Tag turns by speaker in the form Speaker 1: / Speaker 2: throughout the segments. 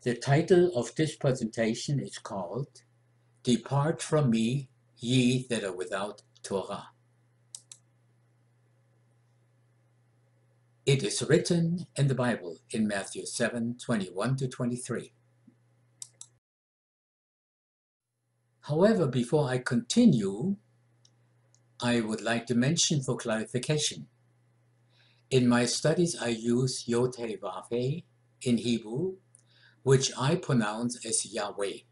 Speaker 1: The title of this presentation is called Depart from Me, Ye That Are Without Torah. It is written in the Bible in Matthew 7:21-23. However, before I continue, I would like to mention for clarification. In my studies, I use Yod He Vav He in Hebrew, which I pronounce as Yahweh.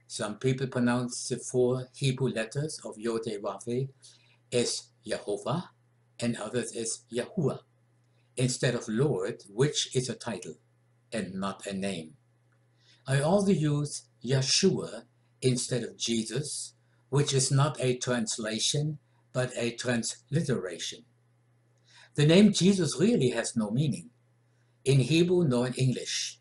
Speaker 1: Some people pronounce the 4 Hebrew letters of Yod He Vav He as Yehovah and others as Yahuwah, instead of Lord, which is a title and not a name. I also use Yeshua instead of Jesus, which is not a translation but a transliteration. The name Jesus really has no meaning, in Hebrew nor in English.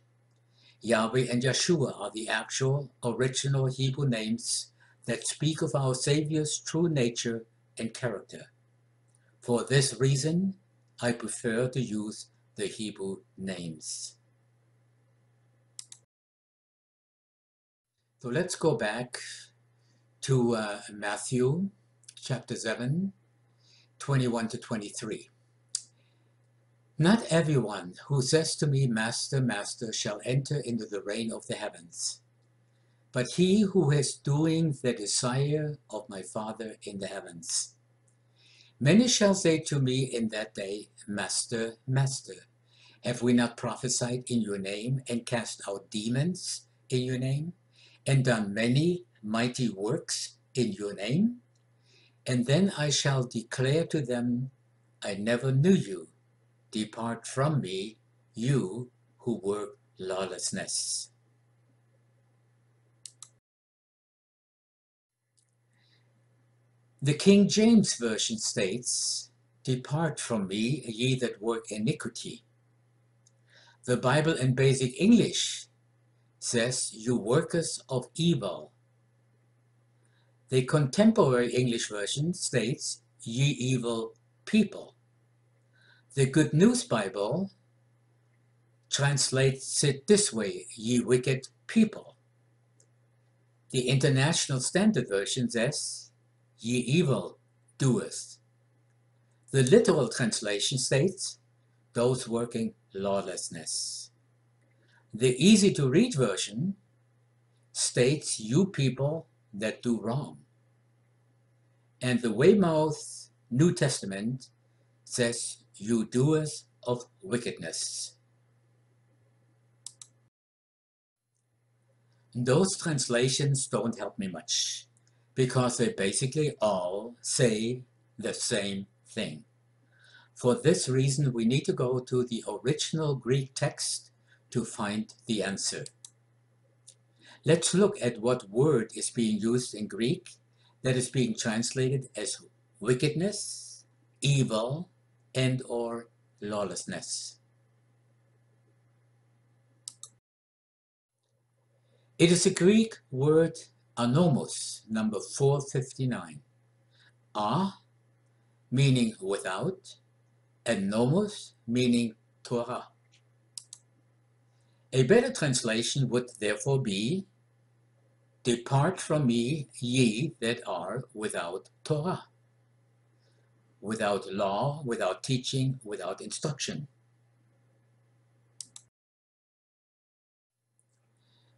Speaker 1: Yahweh and Yeshua are the actual, original Hebrew names that speak of our Savior's true nature and character. For this reason, I prefer to use the Hebrew names. So let's go back to Matthew chapter 7, 21-23. Not everyone who says to me, Master, Master, shall enter into the reign of the heavens, but he who is doing the desire of my Father in the heavens. Many shall say to me in that day, Master, Master, have we not prophesied in your name, and cast out demons in your name, and done many mighty works in your name? And then I shall declare to them, I never knew you. Depart from me, you who work lawlessness. The King James Version states, Depart from me, ye that work iniquity. The Bible in Basic English says, you workers of evil. The Contemporary English Version states, ye evil people. The Good News Bible translates it this way, ye wicked people. The International Standard Version says, ye evil doers. The literal translation states, those working lawlessness. The easy-to-read version states, you people that do wrong. And the Weymouth New Testament says, you doers of wickedness. Those translations don't help me much, because they basically all say the same thing. For this reason, we need to go to the original Greek text to find the answer. Let's look at what word is being used in Greek that is being translated as wickedness, evil, and or lawlessness. It is a Greek word anomos, number 459. A, meaning without, and nomos, meaning Torah. A better translation would therefore be, Depart from me, ye that are without Torah. Without law, without teaching, without instruction.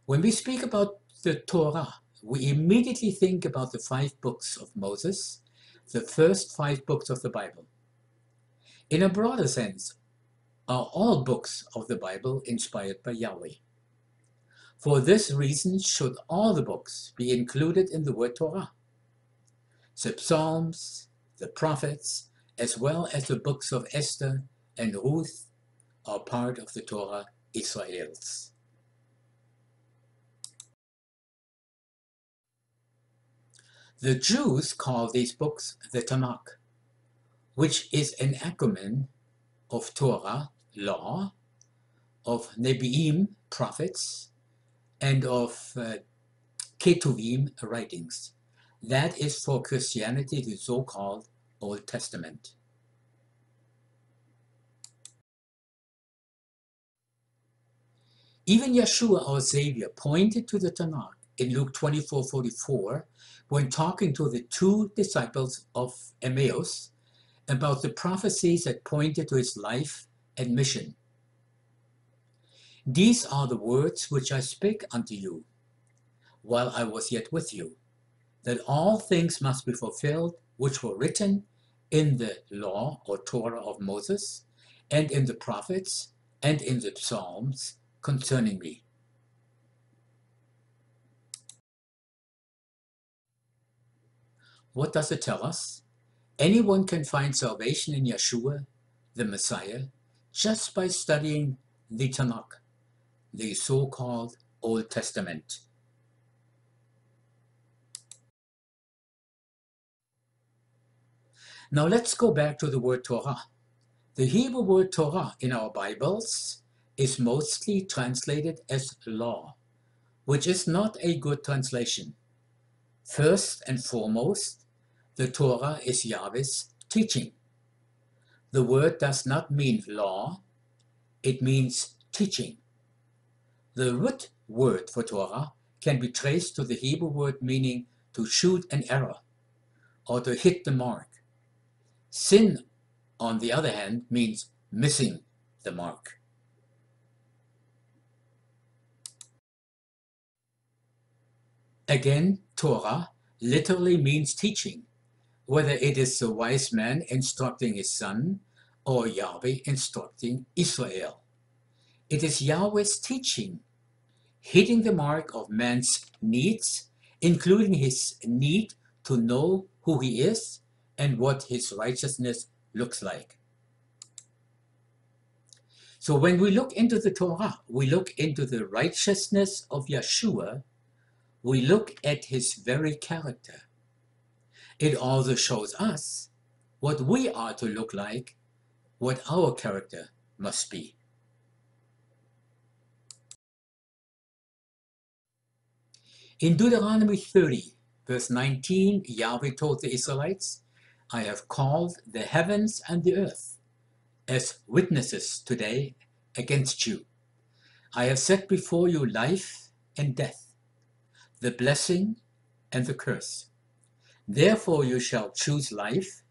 Speaker 1: When we speak about the Torah, we immediately think about the 5 books of Moses, the first 5 books of the Bible. In a broader sense, are all books of the Bible inspired by Yahweh. For this reason should all the books be included in the word Torah. The Psalms, the prophets, as well as the books of Esther and Ruth are part of the Torah Israels. The Jews call these books the Tanakh, which is an acronym of Torah, law, of Nebi'im, prophets, and of Ketuvim, writings. That is for Christianity the so-called Old Testament. Even Yeshua, our Savior, pointed to the Tanakh in Luke 24:44 when talking to the two disciples of Emmaus about the prophecies that pointed to his life and mission. These are the words which I spake unto you while I was yet with you, that all things must be fulfilled which were written in the law or Torah of Moses, and in the prophets, and in the Psalms concerning me. What does it tell us? Anyone can find salvation in Yeshua, the Messiah, just by studying the Tanakh, the so-called Old Testament. Now let's go back to the word Torah. The Hebrew word Torah in our Bibles is mostly translated as law, which is not a good translation. First and foremost, the Torah is Yahweh's teaching. The word does not mean law, it means teaching. The root word for Torah can be traced to the Hebrew word meaning to shoot an arrow or to hit the mark. Sin, on the other hand, means missing the mark. Again, Torah literally means teaching, whether it is the wise man instructing his son or Yahweh instructing Israel. It is Yahweh's teaching, hitting the mark of man's needs, including his need to know who he is and what his righteousness looks like. So when we look into the Torah, we look into the righteousness of Yeshua, we look at his very character. It also shows us what we are to look like, what our character must be. In Deuteronomy 30, verse 19, Yahweh told the Israelites, I have called the heavens and the earth as witnesses today against you. I have set before you life and death, the blessing and the curse. Therefore you shall choose life,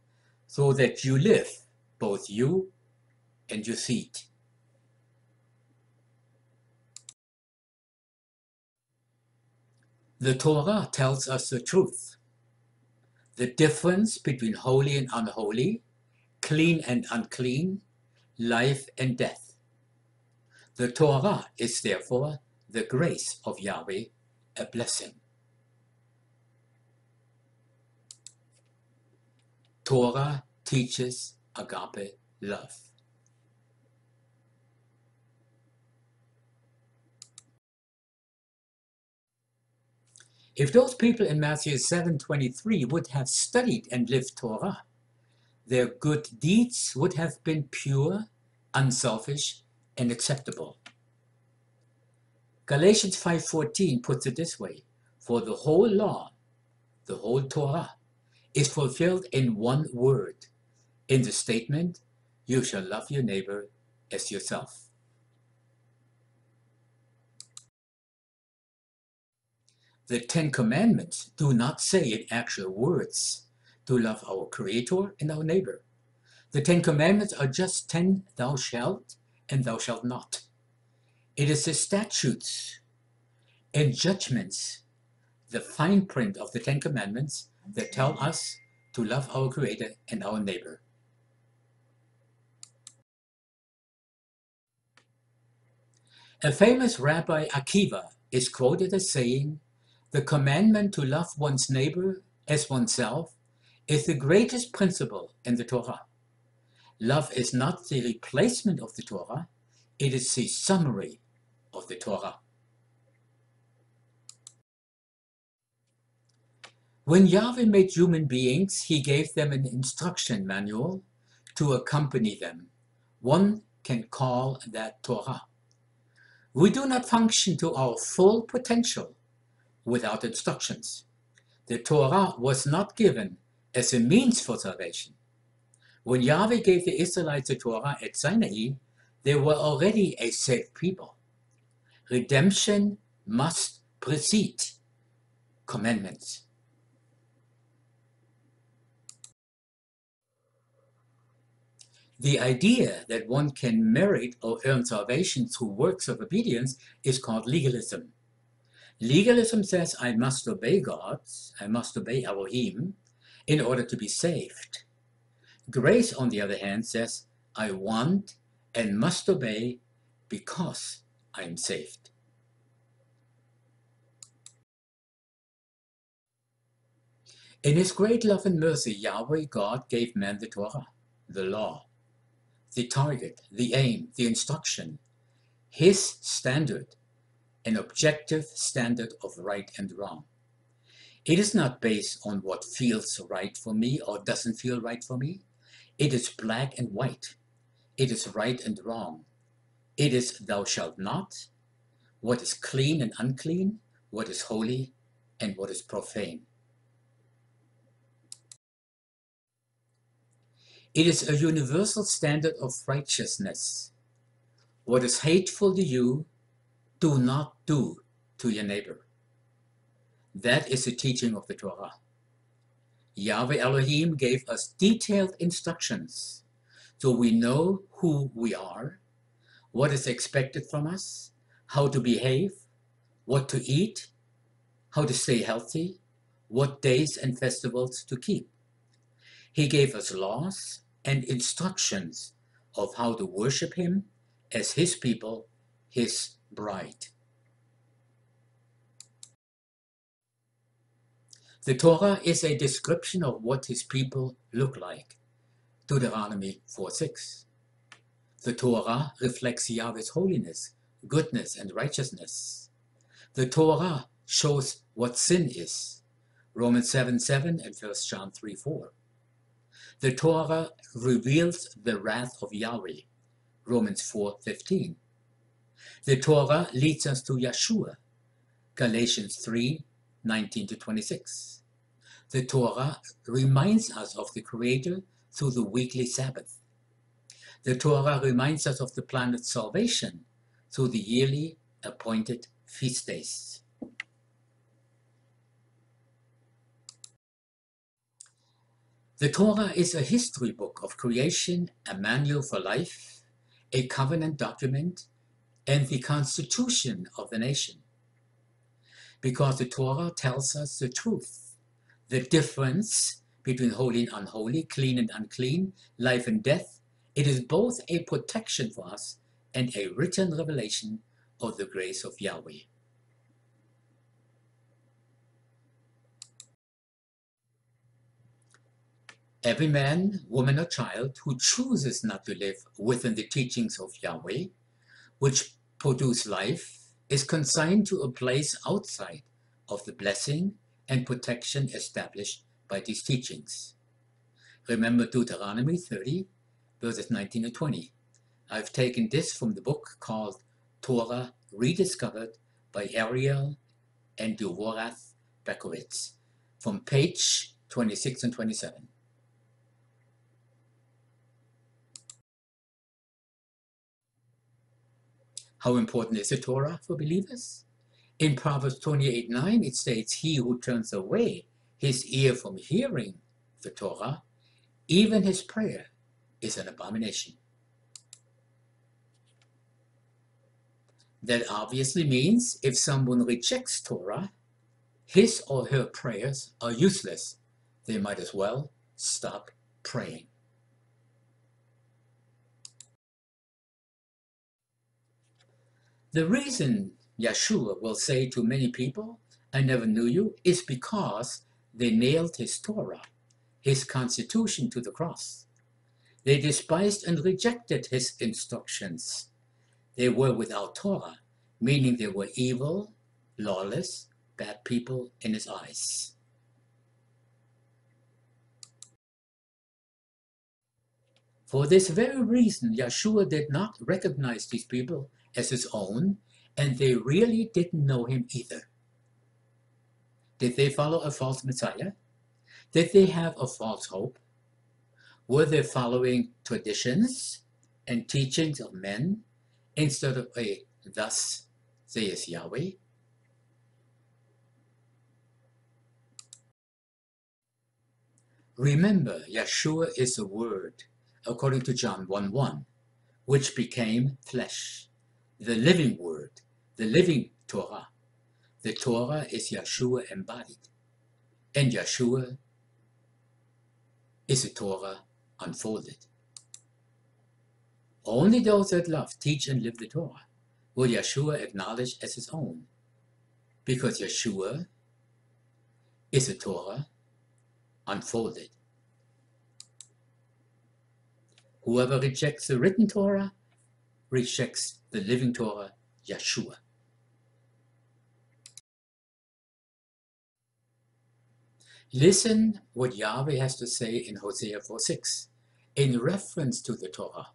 Speaker 1: so that you live, both you and your seed. The Torah tells us the truth, the difference between holy and unholy, clean and unclean, life and death. The Torah is therefore the grace of Yahweh, a blessing. Torah teaches agape love. If those people in Matthew 7:23 would have studied and lived Torah, their good deeds would have been pure, unselfish, and acceptable. Galatians 5:14 puts it this way, for the whole law, the whole Torah, is fulfilled in one word, in the statement, you shall love your neighbor as yourself. The Ten Commandments do not say in actual words to love our Creator and our neighbor. The Ten Commandments are just 10 thou shalt and thou shalt not. It is the statutes and judgments, the fine print of the Ten Commandments that tell us to love our Creator and our neighbor. A famous Rabbi Akiva is quoted as saying, the commandment to love one's neighbor as oneself is the greatest principle in the Torah. Love is not the replacement of the Torah, it is the summary of the Torah. When Yahweh made human beings, he gave them an instruction manual to accompany them. One can call that Torah. We do not function to our full potential without instructions. The Torah was not given as a means for salvation. When Yahweh gave the Israelites the Torah at Sinai, they were already a saved people. Redemption must precede commandments. The idea that one can merit or earn salvation through works of obedience is called legalism. Legalism says I must obey God, I must obey Elohim in order to be saved. Grace, on the other hand, says I want and must obey because I am saved. In his great love and mercy, Yahweh God gave man the Torah, the law, the target, the aim, the instruction, his standard, an objective standard of right and wrong. It is not based on what feels right for me or doesn't feel right for me. It is black and white. It is right and wrong. It is thou shalt not, what is clean and unclean, what is holy and what is profane. It is a universal standard of righteousness. What is hateful to you, do not do to your neighbor. That is the teaching of the Torah. Yahweh Elohim gave us detailed instructions so we know who we are, what is expected from us, how to behave, what to eat, how to stay healthy, what days and festivals to keep. He gave us laws and instructions of how to worship him as his people, his bride. The Torah is a description of what his people look like. Deuteronomy 4:6. The Torah reflects Yahweh's holiness, goodness, and righteousness. The Torah shows what sin is. Romans 7:7 and 1 John 3:4. The Torah reveals the wrath of Yahweh. Romans 4:15. The Torah leads us to Yeshua. Galatians 3:19-26. The Torah reminds us of the Creator through the weekly Sabbath. The Torah reminds us of the plan of salvation through the yearly appointed feast days. The Torah is a history book of creation, a manual for life, a covenant document, and the constitution of the nation. Because the Torah tells us the truth, the difference between holy and unholy, clean and unclean, life and death. It is both a protection for us and a written revelation of the grace of Yahweh. Every man, woman, or child who chooses not to live within the teachings of Yahweh, which produce life, is consigned to a place outside of the blessing and protection established by these teachings. Remember Deuteronomy 30, verses 19 and 20. I've taken this from the book called Torah Rediscovered by Ariel and Dvorath Berkowitz, from page 26 and 27. How important is the Torah for believers? In Proverbs 28:9, it states, he who turns away his ear from hearing the Torah, even his prayer is an abomination. That obviously means if someone rejects Torah, his or her prayers are useless. They might as well stop praying. The reason Yeshua will say to many people, I never knew you, is because they nailed his Torah, his constitution, to the cross. They despised and rejected his instructions. They were without Torah, meaning they were evil, lawless, bad people in his eyes. For this very reason, Yeshua did not recognize these people as his own, and they really didn't know him either. Did they follow a false Messiah? Did they have a false hope? Were they following traditions and teachings of men instead of a thus says Yahweh. Remember, Yeshua is the Word, according to John 1:1, which became flesh, the living Word, the living Torah. The Torah is Yeshua embodied, and Yeshua is the Torah unfolded. Only those that love, teach, and live the Torah will Yeshua acknowledge as his own, because Yeshua is the Torah unfolded. Whoever rejects the written Torah rejects the living Torah, Yeshua. Listen what Yahweh has to say in Hosea 4:6 in reference to the Torah.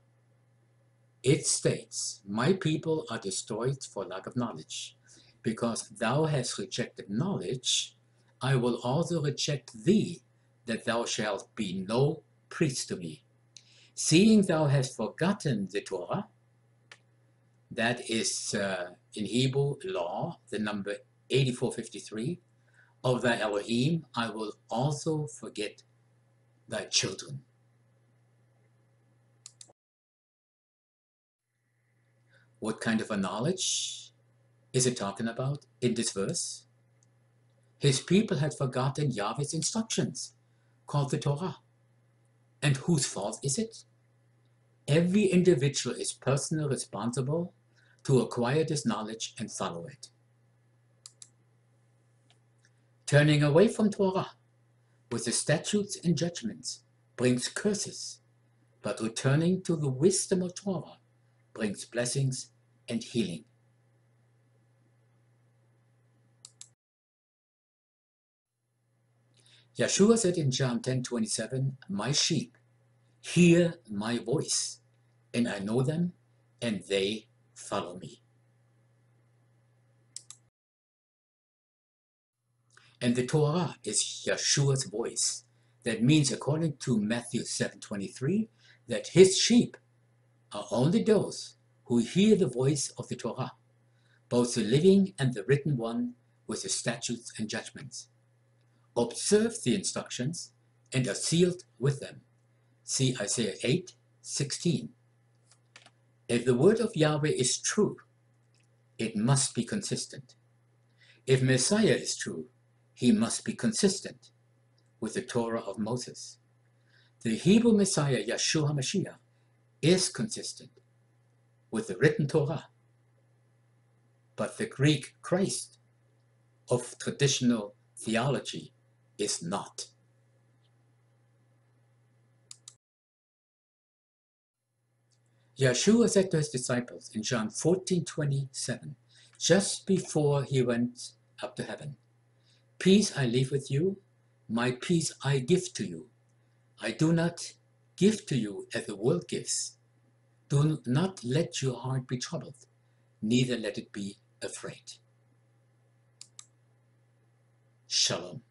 Speaker 1: It states, "My people are destroyed for lack of knowledge. Because thou hast rejected knowledge, I will also reject thee, that thou shalt be no priest to me. Seeing thou hast forgotten the Torah," that is in Hebrew law, the number 8453, "of thy Elohim, I will also forget thy children." What kind of a knowledge is it talking about in this verse? His people had forgotten Yahweh's instructions, called the Torah. And whose fault is it? Every individual is personally responsible to acquire this knowledge and follow it. Turning away from Torah with the statutes and judgments brings curses, but returning to the wisdom of Torah brings blessings and healing. Yeshua said in John 10:27, "My sheep hear my voice, and I know them, and they follow me." And the Torah is Yeshua's voice. That means, according to Matthew 7:23, that his sheep are only those who hear the voice of the Torah, both the living and the written one, with the statutes and judgments, observe the instructions, and are sealed with them. See Isaiah 8:16. If the word of Yahweh is true, it must be consistent. If Messiah is true, he must be consistent with the Torah of Moses. The Hebrew Messiah, Yeshua HaMashiach, is consistent with the written Torah, but the Greek Christ of traditional theology is not. Yeshua said to his disciples in John 14:27, just before he went up to heaven, "Peace I leave with you, my peace I give to you. I do not give to you as the world gives. Do not let your heart be troubled, neither let it be afraid." Shalom.